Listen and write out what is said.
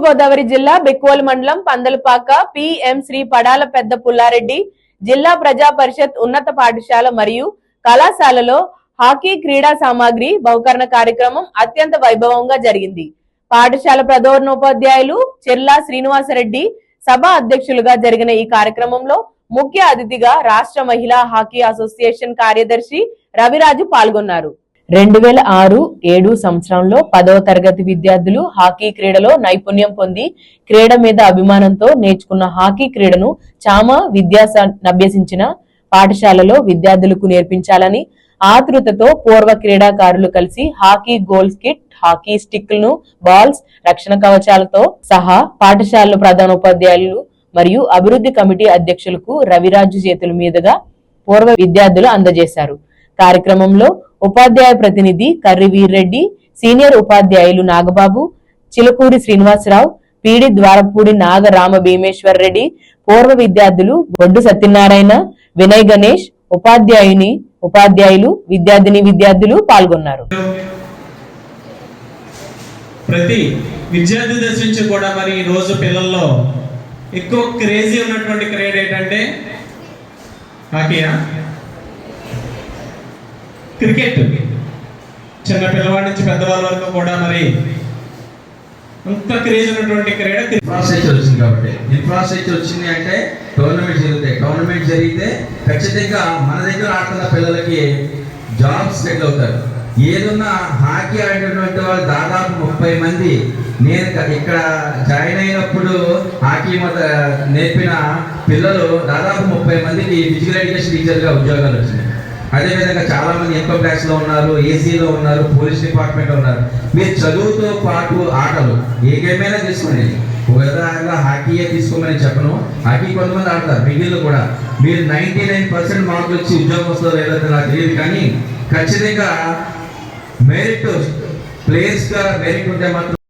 తూర్పుగోదావరి జిల్లా బెక్కువల్ మండలం పందలపాక పిఎం శ్రీ పడాల పెద్ద పుల్లారెడ్డి జిల్లా ప్రజా పరిషత్ ఉన్నత పాఠశాల మరియు కళాశాలలో హాకీ క్రీడా సామాగ్రి బహుకరణ కార్యక్రమం అత్యంత వైభవంగా జరిగింది. పాఠశాల ప్రధానోపాధ్యాయులు చెర్లా శ్రీనివాసరెడ్డి సభ అధ్యక్షులుగా జరిగిన ఈ కార్యక్రమంలో ముఖ్య అతిథిగా రాష్ట్ర మహిళా హాకీ అసోసియేషన్ కార్యదర్శి రవిరాజు పాల్గొన్నారు. 2006-07 సంవత్సరంలో 10వ తరగతి విద్యార్థులు హాకీ క్రీడలో నైపుణ్యం పొంది క్రీడ మీద అభిమానంతో నేర్చుకున్న హాకీ క్రీడను చామ అభ్యసించిన పాఠశాలలో విద్యార్థులకు నేర్పించాలని ఆతృతతో పూర్వ క్రీడాకారులు కలిసి హాకీ గోల్స్ కిట్, హాకీ స్టిక్లను, బాల్స్, రక్షణ కవచాలతో సహా పాఠశాలలో ప్రధానోపాధ్యాయులు మరియు అభివృద్ధి కమిటీ అధ్యక్షులకు రవిరాజు చేతుల మీదుగా పూర్వ విద్యార్థులు అందజేశారు. కార్యక్రమంలో ఉపాధ్యాయ ప్రతినిధి కర్రి వీర్రెడ్డి, సీనియర్ ఉపాధ్యాయులు నాగబాబు, చిలకూరి శ్రీనివాసరావు, పీడి ద్వారపూడి నాగ రామ భీమేశ్వర్ రెడ్డి, పూర్వ విద్యార్థులు బొడ్డు సత్యనారాయణ, వినయ్ గణేష్, ఉపాధ్యాయులు, విద్యార్థులు పాల్గొన్నారు. ప్రతి విద్యార్థి దశ నుంచి కూడా మరి ఈ రోజు పిల్లల్లో ఎక్కువ క్రేజీ ఉన్నటువంటి క్రీడ ఏంటంటే హాకీయా, క్రికెట్. చిన్న పిల్లవాడి నుంచి పెద్దవాళ్ళ వరకు కూడా మరి అంత క్రేజ్ ఉన్నటువంటి క్రీడ. ఇన్ఫ్రాస్ట్రక్చర్ వచ్చింది కాబట్టి ఇన్ఫ్రాస్ట్రక్చర్ వచ్చింది అంటే టోర్నమెంట్ జరిగితే ఖచ్చితంగా మన దగ్గర ఆడుతున్న పిల్లలకి జాబ్స్ సెటిల్ అవుతారు. ఏదున్నా హాకీ ఆడేటటువంటి వాళ్ళు దాదాపు 30 మంది నేను ఇక్కడ జాయిన్ అయినప్పుడు హాకీ నేర్పిన పిల్లలు దాదాపు 30 మందికి ఫిజికల్ ఎడ్యుకేషన్ టీచర్గా ఉద్యోగాలు వచ్చినాయి. అదేవిధంగా చాలా మంది ఇన్కమ్ ట్యాక్స్ లో ఉన్నారు, ఏసీలో ఉన్నారు, పోలీస్ డిపార్ట్మెంట్ ఉన్నారు. మీరు చదువుతో పాటు ఆటలు ఏ గేమ్ అయినా తీసుకోండి. ఉదాహరణగా హాకీయే తీసుకోమని చెప్పను, హాకీ కొంతమంది ఆడతారు, మిగిలిన కూడా. మీరు 99% మార్కులు వచ్చి ఉద్యోగం వస్తుందో లేదో నాకు తెలియదు, కానీ ఖచ్చితంగా మెరిట్ ప్లేయర్స్ గా మెరిట్ ఉంటే మాత్రం